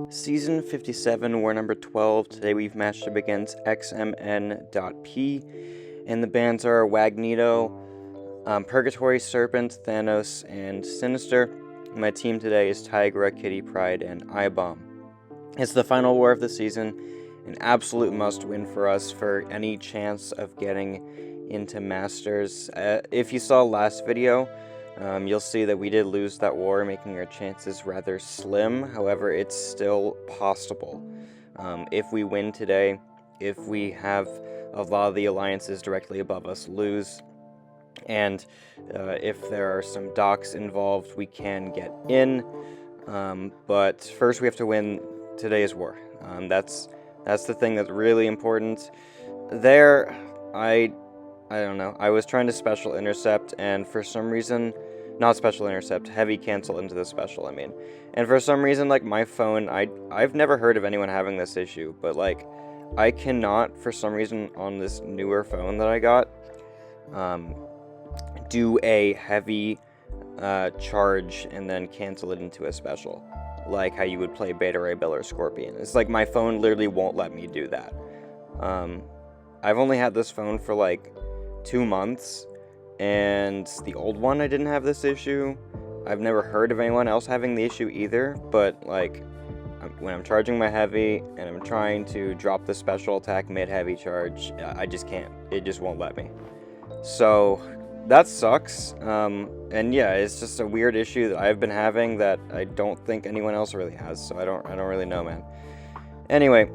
Season 57, war number 12. Today we've matched up against XMN.P, and the bands are Wagnito, Purgatory, Serpent, Thanos, and Sinister. My team today is Tigra, Kitty Pryde, and I-Bomb. It's the final war of the season, an absolute must-win for us for any chance of getting into Masters. If you saw last video, you'll see that we did lose that war, making our chances rather slim. However, it's still possible. If we win today, if we have a lot of the alliances directly above us lose, and if there are some docks involved, we can get in. But first we have to win today's war. That's the thing that's really important. There, I don't know. I was trying to special intercept, and for some reason, not special intercept, heavy cancel into the special, and for some reason, like, my phone, I've never heard of anyone having this issue, but, like, I cannot, for some reason, on this newer phone that I got, do a heavy charge and then cancel it into a special, like how you would play Beta Ray Bill or Scorpion. It's like my phone literally won't let me do that. I've only had this phone for like 2 months, and the old one I didn't have this issue. I've never heard of anyone else having the issue either, but like when I'm charging my heavy and I'm trying to drop the special attack mid-heavy charge, I just can't. It just won't let me. So that sucks. And yeah, it's just a weird issue that I've been having that I don't think anyone else really has, so I don't really know, man. Anyway,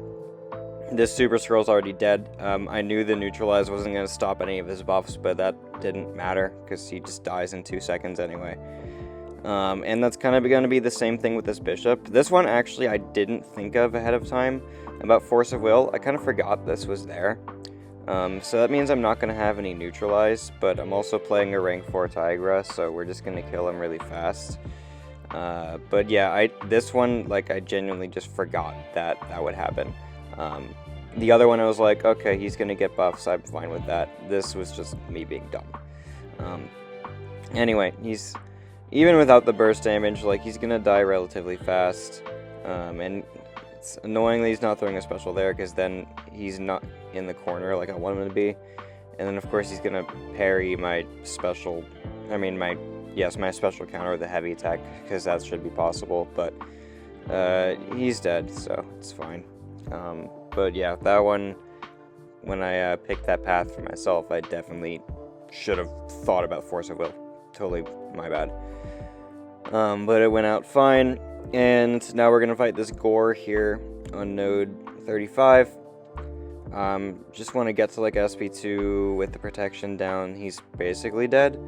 this Super Scroll's already dead. I knew the Neutralize wasn't going to stop any of his buffs, but that didn't matter, because he just dies in 2 seconds anyway. And that's kind of going to be the same thing with this Bishop. This one, actually, I didn't think of ahead of time about Force of Will. I kind of forgot this was there. So that means I'm not going to have any Neutralize, but I'm also playing a rank 4 Tigra, so we're just going to kill him really fast. But yeah, this one, like, I genuinely just forgot that would happen. The other one I was like, okay, he's going to get buffs, I'm fine with that. This was just me being dumb. Anyway, even without the burst damage, like, he's going to die relatively fast. And it's annoyingly he's not throwing a special there, because then he's not in the corner like I want him to be. And then of course he's going to parry my special, my special counter with a heavy attack, because that should be possible, but he's dead, so it's fine. But yeah, that one, when I picked that path for myself, I definitely should have thought about Force of Will. Totally my bad. But it went out fine, and now we're going to fight this Gore here on node 35. Just want to get to like SP2 with the protection down. He's basically dead.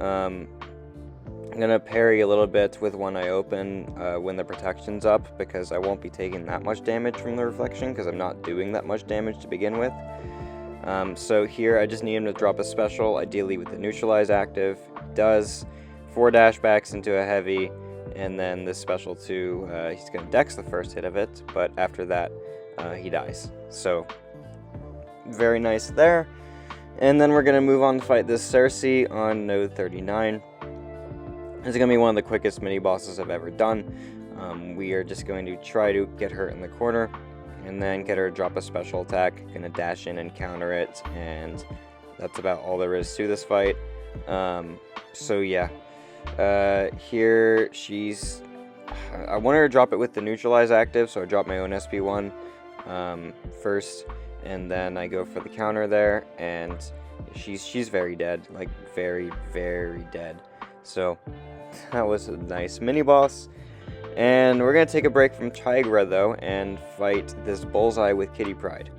I'm going to parry a little bit with one eye open when the protection's up, because I won't be taking that much damage from the reflection, because I'm not doing that much damage to begin with. So here I just need him to drop a special, ideally with the Neutralize active. Does 4 dashbacks into a heavy, and then this special 2, he's going to dex the first hit of it, but after that he dies. So very nice there. And then we're going to move on to fight this Cersei on node 39. This is going to be one of the quickest mini-bosses I've ever done. We are just going to try to get her in the corner, and then get her to drop a special attack. Going to dash in and counter it, and that's about all there is to this fight. So yeah, here I want her to drop it with the Neutralize active, so I drop my own SP1 first, and then I go for the counter there, and she's very dead, like very, very dead. So that was a nice mini-boss. And we're going to take a break from Tigra, though, and fight this Bullseye with Kitty Pryde.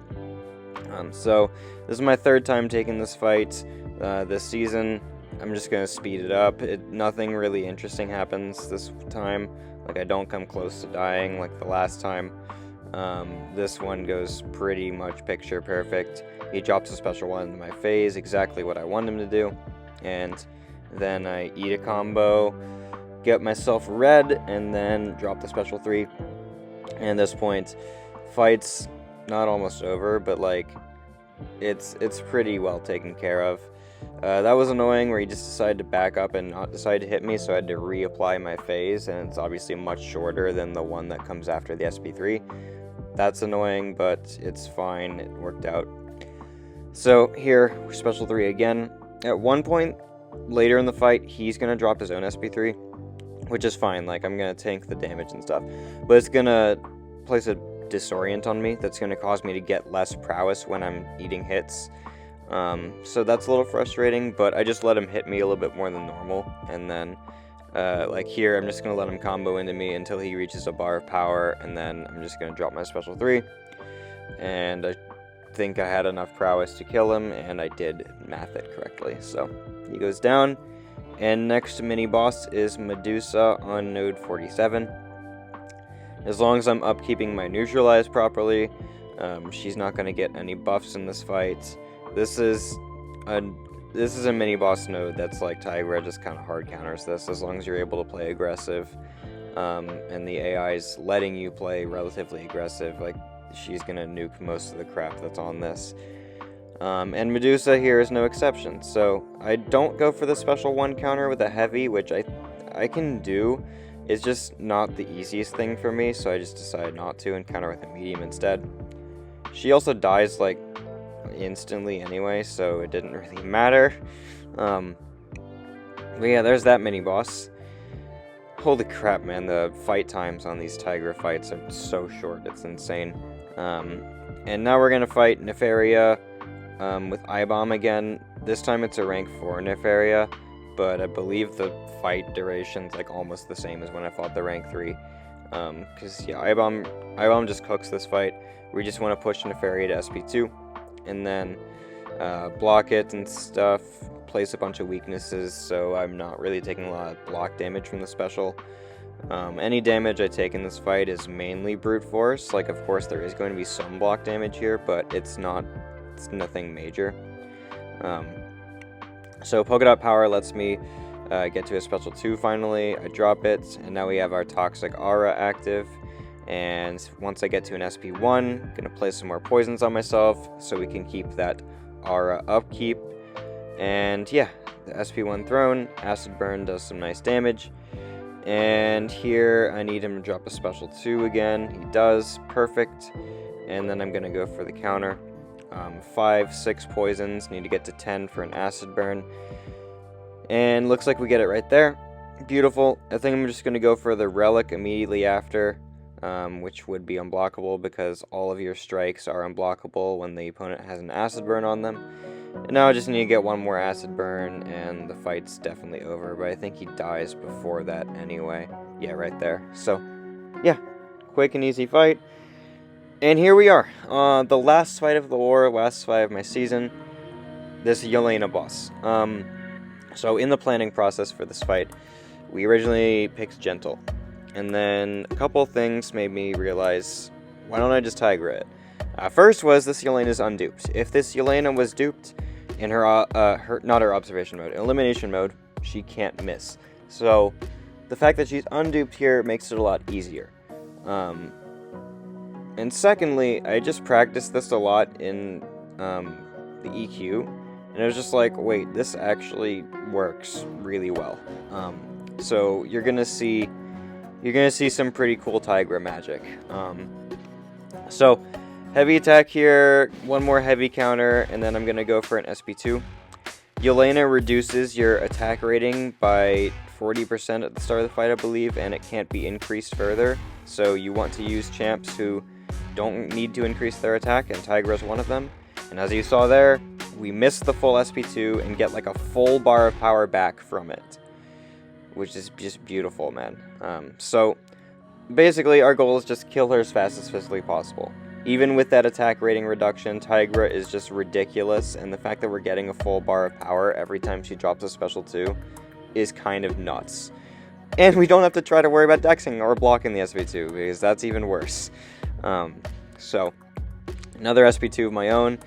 So this is my 3rd time taking this fight this season. I'm just going to speed it up. Nothing really interesting happens this time. Like, I don't come close to dying like the last time. This one goes pretty much picture perfect. He drops a special one into my phase, exactly what I want him to do. And then I eat a combo, get myself red, and then drop the special 3. And at this point, fight's not almost over, but like it's pretty well taken care of. That was annoying, where he just decided to back up and not decide to hit me, so I had to reapply my phase, and it's obviously much shorter than the one that comes after the SP3. That's annoying, but it's fine, it worked out. So here, special 3 again. At one point later in the fight, he's going to drop his own SP3, which is fine, like, I'm going to tank the damage and stuff, but it's going to place a disorient on me that's going to cause me to get less prowess when I'm eating hits. So that's a little frustrating, but I just let him hit me a little bit more than normal, and then like here, I'm just going to let him combo into me until he reaches a bar of power, and then I'm just going to drop my special 3, and I think I had enough prowess to kill him, and I did math it correctly, so he goes down. And next mini boss is Medusa on node 47. As long as I'm upkeeping my neutralize properly, she's not going to get any buffs in this fight. This is a mini boss node that's like Tigra, just kind of hard counters this as long as you're able to play aggressive, and the AI's letting you play relatively aggressive. Like, she's going to nuke most of the crap that's on this. And Medusa here is no exception, so I don't go for the special 1 counter with a heavy, which I can do. It's just not the easiest thing for me, so I just decided not to and counter with a medium instead. She also dies, like, instantly anyway, so it didn't really matter. But yeah, there's that mini boss. Holy crap, man, the fight times on these Tigra fights are so short, it's insane. And now we're gonna fight Nefaria with I-Bomb again. This time it's a rank 4 Nefaria, but I believe the fight duration's like almost the same as when I fought the rank 3. Because yeah, I-Bomb just cooks this fight. We just want to push Nefaria to SP2, and then block it and stuff, place a bunch of weaknesses, so I'm not really taking a lot of block damage from the special. Any damage I take in this fight is mainly brute force. Like, of course there is going to be some block damage here, but it's nothing major. So polka dot power lets me get to a special 2 finally. I drop it, and now we have our toxic aura active. And once I get to an SP1, I'm gonna place some more poisons on myself so we can keep that aura upkeep. And yeah, the SP1 thrown, acid burn does some nice damage. And here I need him to drop a special 2 again. He does, perfect. And then I'm gonna go for the counter. 5, 6 poisons, need to get to 10 for an acid burn. And looks like we get it right there. Beautiful. I think I'm just gonna go for the relic immediately after. Which would be unblockable because all of your strikes are unblockable when the opponent has an acid burn on them. And now I just need to get one more acid burn and the fight's definitely over, but I think he dies before that anyway. Yeah, right there. So, yeah, quick and easy fight. And here we are, the last fight of the war, last fight of my season, this Yelena boss. So in the planning process for this fight, we originally picked Gentle. And then a couple things made me realize, why don't I just Tigra it? First was this Yelena is unduped. If this Yelena was duped in her not her observation mode, elimination mode, she can't miss. So the fact that she's unduped here makes it a lot easier. And secondly, I just practiced this a lot in the EQ, and I was just like, wait, this actually works really well. So you're gonna see some pretty cool Tigra magic. So, heavy attack here, one more heavy counter, and then I'm going to go for an SP2. Yelena reduces your attack rating by 40% at the start of the fight, I believe, and it can't be increased further. So you want to use champs who don't need to increase their attack, and Tigra's one of them. And as you saw there, we missed the full SP2 and get like a full bar of power back from it, which is just beautiful, man. So basically our goal is just kill her as fast as physically possible. Even with that attack rating reduction, Tigra is just ridiculous, and the fact that we're getting a full bar of power every time she drops a special 2 is kind of nuts. And we don't have to try to worry about dexing or blocking the SP2, because that's even worse. So another SP2 of my own,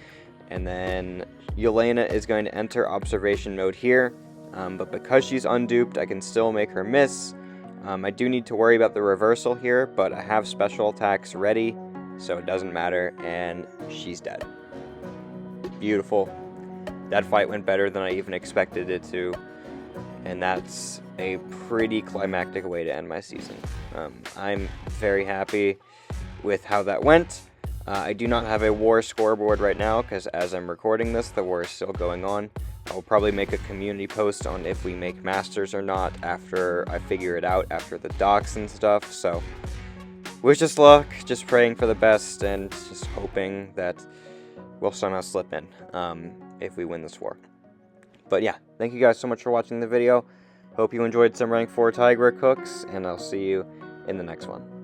and then Yelena is going to enter observation mode here. But because she's unduped, I can still make her miss. I do need to worry about the reversal here, but I have special attacks ready, so it doesn't matter, and she's dead. Beautiful. that fight went better than I even expected it to, and that's a pretty climactic way to end my season. I'm very happy with how that went. I do not have a war scoreboard right now, because as I'm recording this, the war is still going on. I will probably make a community post on if we make masters or not after I figure it out, after the docks and stuff, so wish us luck, just praying for the best, and just hoping that we'll somehow slip in if we win this war. But yeah, thank you guys so much for watching the video. Hope you enjoyed some rank 4 Tigra cooks, and I'll see you in the next one.